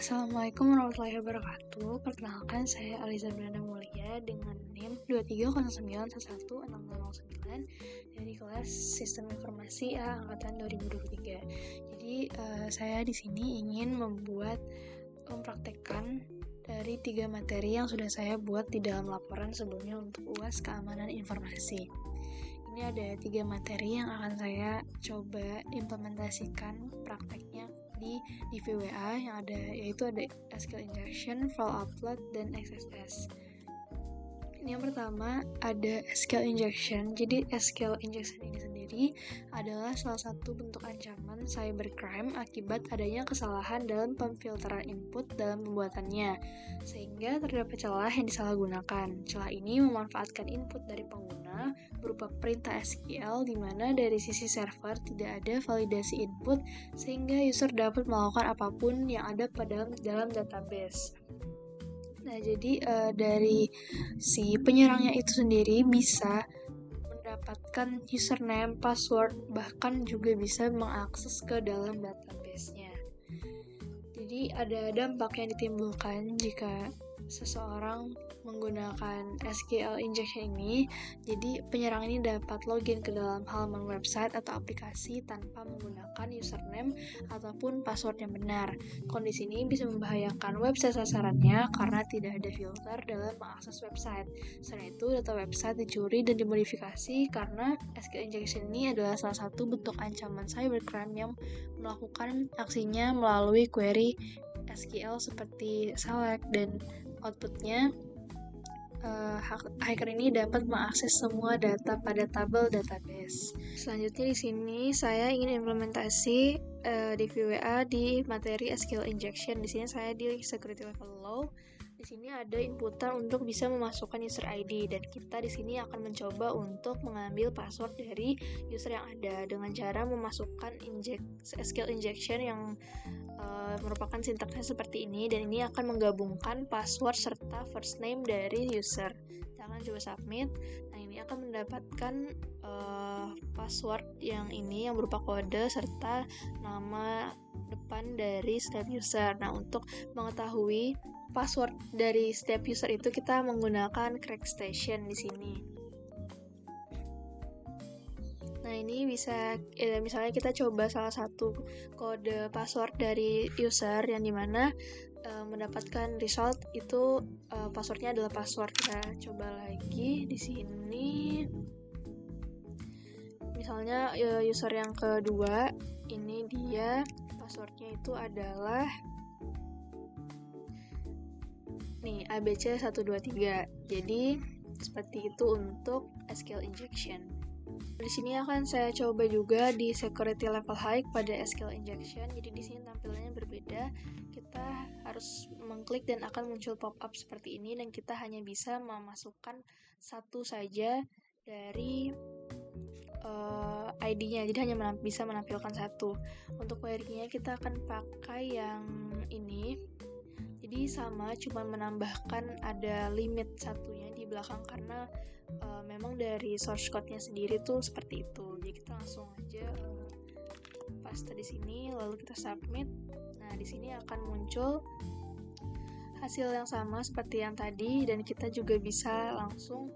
Assalamualaikum warahmatullahi wabarakatuh. Perkenalkan, saya Aliza Branda Mulia dengan NIM 2309116009 dari kelas Sistem Informasi A angkatan 2023. Jadi saya di sini ingin mempraktekkan dari 3 materi yang sudah saya buat di dalam laporan sebelumnya untuk UAS Keamanan Informasi. Ini ada 3 materi yang akan saya coba implementasikan prakteknya di VWA yaitu ada SQL injection, file upload, dan XSS. Ini yang pertama ada SQL injection. Jadi SQL injection ini sendiri adalah salah satu bentuk ancaman cybercrime akibat adanya kesalahan dalam pemfilteran input dalam pembuatannya, sehingga terdapat celah yang disalahgunakan. Celah ini memanfaatkan input dari pengguna berupa perintah SQL di mana dari sisi server tidak ada validasi input sehingga user dapat melakukan apapun yang ada dalam database. Nah, jadi dari si penyerangnya itu sendiri bisa mendapatkan username, password, bahkan juga bisa mengakses ke dalam database-nya. Jadi ada dampak yang ditimbulkan jika seseorang menggunakan SQL injection ini. Jadi penyerang ini dapat login ke dalam halaman website atau aplikasi tanpa menggunakan username ataupun password yang benar. Kondisi ini bisa membahayakan website sasarannya karena tidak ada filter dalam mengakses website. Selain itu, data website dicuri dan dimodifikasi karena SQL injection ini adalah salah satu bentuk ancaman cybercrime yang melakukan aksinya melalui query SQL seperti select, dan outputnya hacker ini dapat mengakses semua data pada tabel database. Selanjutnya di sini saya ingin implementasi di VWA di materi SQL injection. Di sini saya di security level low. Di sini ada inputan untuk bisa memasukkan user ID, dan kita di sini akan mencoba untuk mengambil password dari user yang ada dengan cara memasukkan SQL injection yang merupakan sintaksnya seperti ini, dan ini akan menggabungkan password serta first name dari user. Kita akan coba submit. Nah, ini akan mendapatkan password yang berupa kode serta nama depan dari setiap user. Nah, untuk mengetahui password dari setiap user itu kita menggunakan CrackStation di sini. Nah, ini bisa misalnya kita coba salah satu kode password dari user yang dimana mendapatkan result itu passwordnya adalah password. Kita coba lagi di sini. Misalnya user yang kedua, ini dia passwordnya itu adalah ABC123. Jadi seperti itu untuk SQL injection. Di sini akan saya coba juga di security level high pada SQL injection. Jadi di sini tampilannya berbeda. Kita harus mengklik dan akan muncul pop-up seperti ini, dan kita hanya bisa memasukkan satu saja dari ID-nya. Jadi hanya bisa menampilkan satu. Untuk query-nya kita akan pakai yang ini. Jadi sama, cuma menambahkan ada limit satunya di belakang karena memang dari source code-nya sendiri tuh seperti itu. Jadi kita langsung aja paste di sini, lalu kita submit. Nah, di sini akan muncul hasil yang sama seperti yang tadi, dan kita juga bisa langsung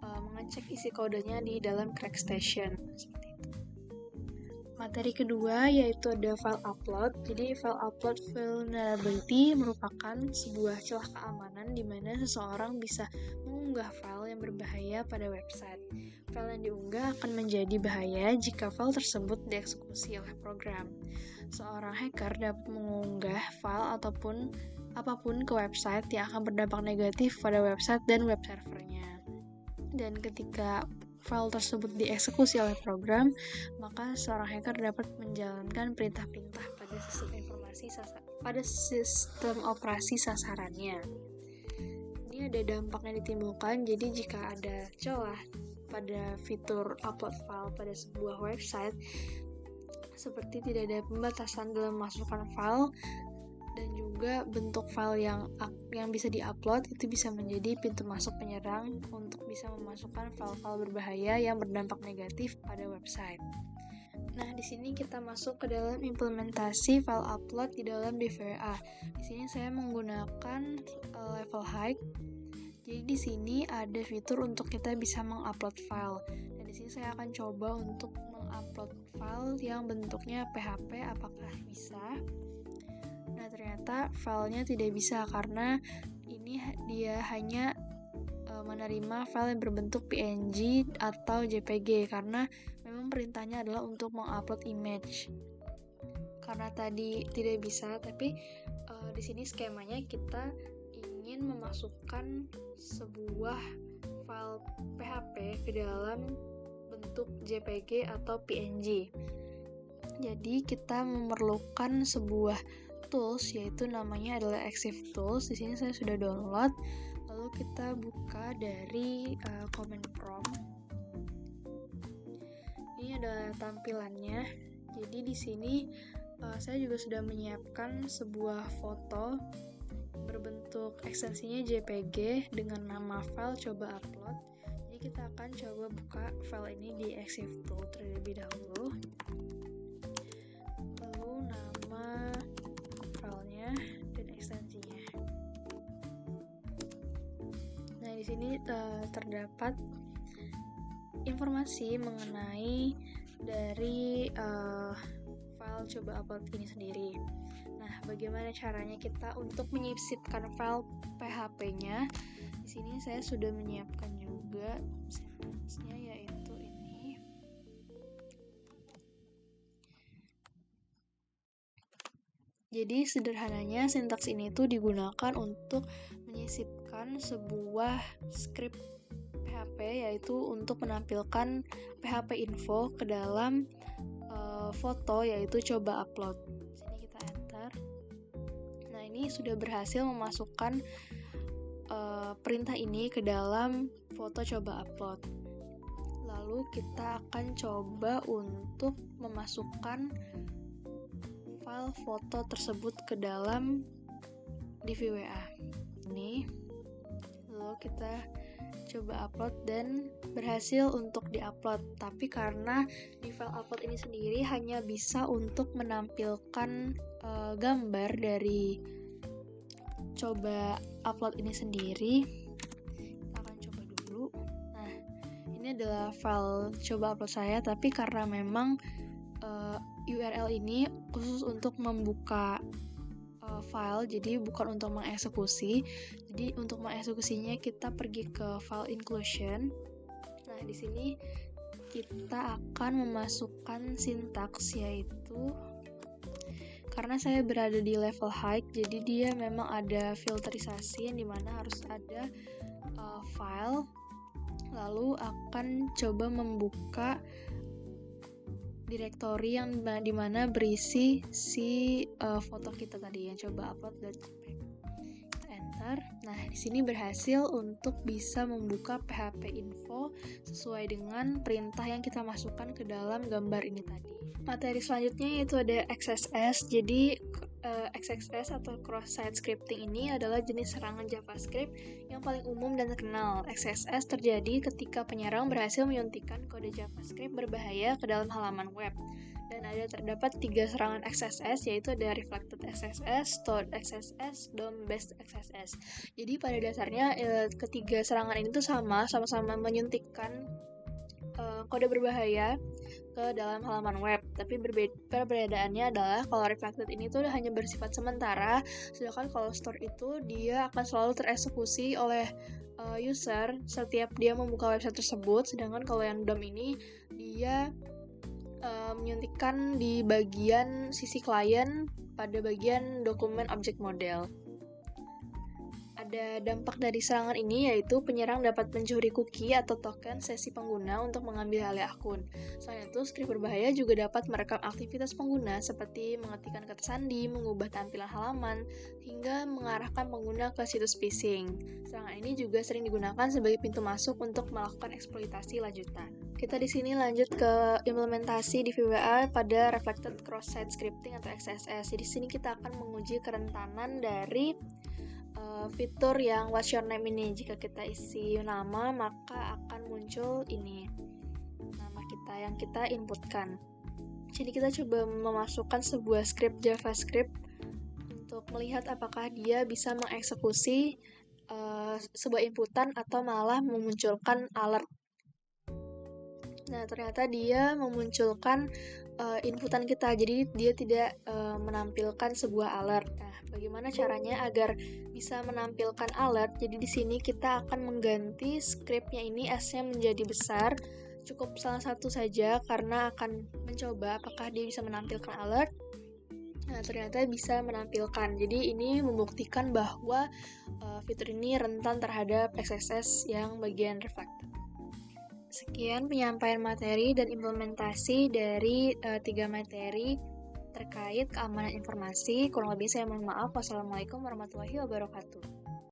mengecek isi kodenya di dalam CrackStation seperti itu. Materi kedua yaitu ada file upload. Jadi file upload vulnerability merupakan sebuah celah keamanan di mana seseorang bisa mengunggah file yang berbahaya pada website. File yang diunggah akan menjadi bahaya jika file tersebut dieksekusi oleh program. Seorang hacker dapat mengunggah file ataupun apapun ke website yang akan berdampak negatif pada website dan web servernya. Dan ketika file tersebut dieksekusi oleh program, maka seorang hacker dapat menjalankan perintah-perintah pada sistem operasi sasarannya. Ini ada dampak yang ditimbulkan. Jadi jika ada celah pada fitur upload file pada sebuah website, seperti tidak ada pembatasan dalam memasukkan file, dan juga bentuk file yang bisa diupload itu bisa menjadi pintu masuk penyerang untuk bisa memasukkan file-file berbahaya yang berdampak negatif pada website. Nah, di sini kita masuk ke dalam implementasi file upload di dalam DVWA. Di sini saya menggunakan level high. Jadi di sini ada fitur untuk kita bisa mengupload file. Dan di sini saya akan coba untuk mengupload file yang bentuknya PHP, apakah bisa? Nah, ternyata filenya tidak bisa karena ini dia hanya menerima file yang berbentuk PNG atau JPG karena memang perintahnya adalah untuk mengupload image. Karena tadi tidak bisa, tapi di sini skemanya kita ingin memasukkan sebuah file PHP ke dalam bentuk JPG atau PNG. Jadi kita memerlukan sebuah tools, yaitu namanya adalah Exif Tools. Di sini saya sudah download. Lalu kita buka dari command prompt. Ini adalah tampilannya. Jadi di sini saya juga sudah menyiapkan sebuah foto berbentuk ekstensinya JPG dengan nama file coba upload. Jadi kita akan coba buka file ini di Exif Tools terlebih dahulu. Lalu nama filenya dan ekstensinya. Nah, di sini terdapat informasi mengenai dari file coba upload ini sendiri. Nah, bagaimana caranya kita untuk menyisipkan file PHP-nya? Di sini saya sudah menyiapkan juga sintaksnya, yaitu ini. Jadi sederhananya sintaks ini tuh digunakan untuk menyisipkan sebuah script PHP, yaitu untuk menampilkan PHP info ke dalam foto, yaitu coba upload. Sini kita enter. Nah, ini sudah berhasil memasukkan perintah ini ke dalam foto coba upload. Lalu kita akan coba untuk memasukkan file foto tersebut ke dalam DVWA. Ini. Lalu kita coba upload dan berhasil untuk diupload. Tapi karena di file upload ini sendiri hanya bisa untuk menampilkan gambar dari coba upload ini sendiri. Kita akan coba dulu. Nah, ini adalah file coba upload saya, tapi karena memang URL ini khusus untuk membuka file, jadi bukan untuk mengeksekusi. Jadi untuk mengeksekusinya kita pergi ke file inclusion. Nah, di sini kita akan memasukkan sintaks, yaitu karena saya berada di level high, jadi dia memang ada filterisasi yang dimana harus ada file, lalu akan coba membuka direktori yang dimana berisi si foto kita tadi yang coba upload.jpg. Enter. Nah, di sini berhasil untuk bisa membuka PHP info sesuai dengan perintah yang kita masukkan ke dalam gambar ini tadi. Materi selanjutnya yaitu ada XSS. Jadi XSS atau cross-site scripting ini adalah jenis serangan JavaScript yang paling umum dan terkenal. XSS terjadi ketika penyerang berhasil menyuntikkan kode JavaScript berbahaya ke dalam halaman web. Dan terdapat 3 serangan XSS, yaitu ada Reflected XSS, Stored XSS, DOM-based XSS. Jadi pada dasarnya ketiga serangan ini tuh sama-sama menyuntikkan kode berbahaya ke dalam halaman web. Tapi perbedaannya adalah kalau reflected ini tuh hanya bersifat sementara, sedangkan kalau store itu dia akan selalu tereksekusi oleh user setiap dia membuka website tersebut. Sedangkan kalau yang DOM ini dia menyuntikkan di bagian sisi klien pada bagian dokumen object model. Ada dampak dari serangan ini, yaitu penyerang dapat mencuri cookie atau token sesi pengguna untuk mengambil alih akun. Selain itu, script berbahaya juga dapat merekam aktivitas pengguna seperti mengetikkan kata sandi, mengubah tampilan halaman, hingga mengarahkan pengguna ke situs phishing. Serangan ini juga sering digunakan sebagai pintu masuk untuk melakukan eksploitasi lanjutan. Kita di sini lanjut ke implementasi di DVWA pada Reflected Cross-Site Scripting atau XSS. Jadi di sini kita akan menguji kerentanan dari fitur yang what's your name ini. Jika kita isi nama, maka akan muncul ini nama kita yang kita inputkan. Jadi kita coba memasukkan sebuah script JavaScript untuk melihat apakah dia bisa mengeksekusi sebuah inputan atau malah memunculkan alert. Nah, ternyata dia memunculkan inputan kita, jadi dia tidak menampilkan sebuah alert. Nah, bagaimana caranya agar bisa menampilkan alert? Jadi di sini kita akan mengganti scriptnya ini S-nya menjadi besar, cukup salah satu saja karena akan mencoba apakah dia bisa menampilkan alert. Nah, ternyata bisa menampilkan. Jadi ini membuktikan bahwa fitur ini rentan terhadap XSS yang bagian reflected. Sekian penyampaian materi dan implementasi dari 3 materi terkait keamanan informasi. Kurang lebih saya mohon maaf. Wassalamualaikum warahmatullahi wabarakatuh.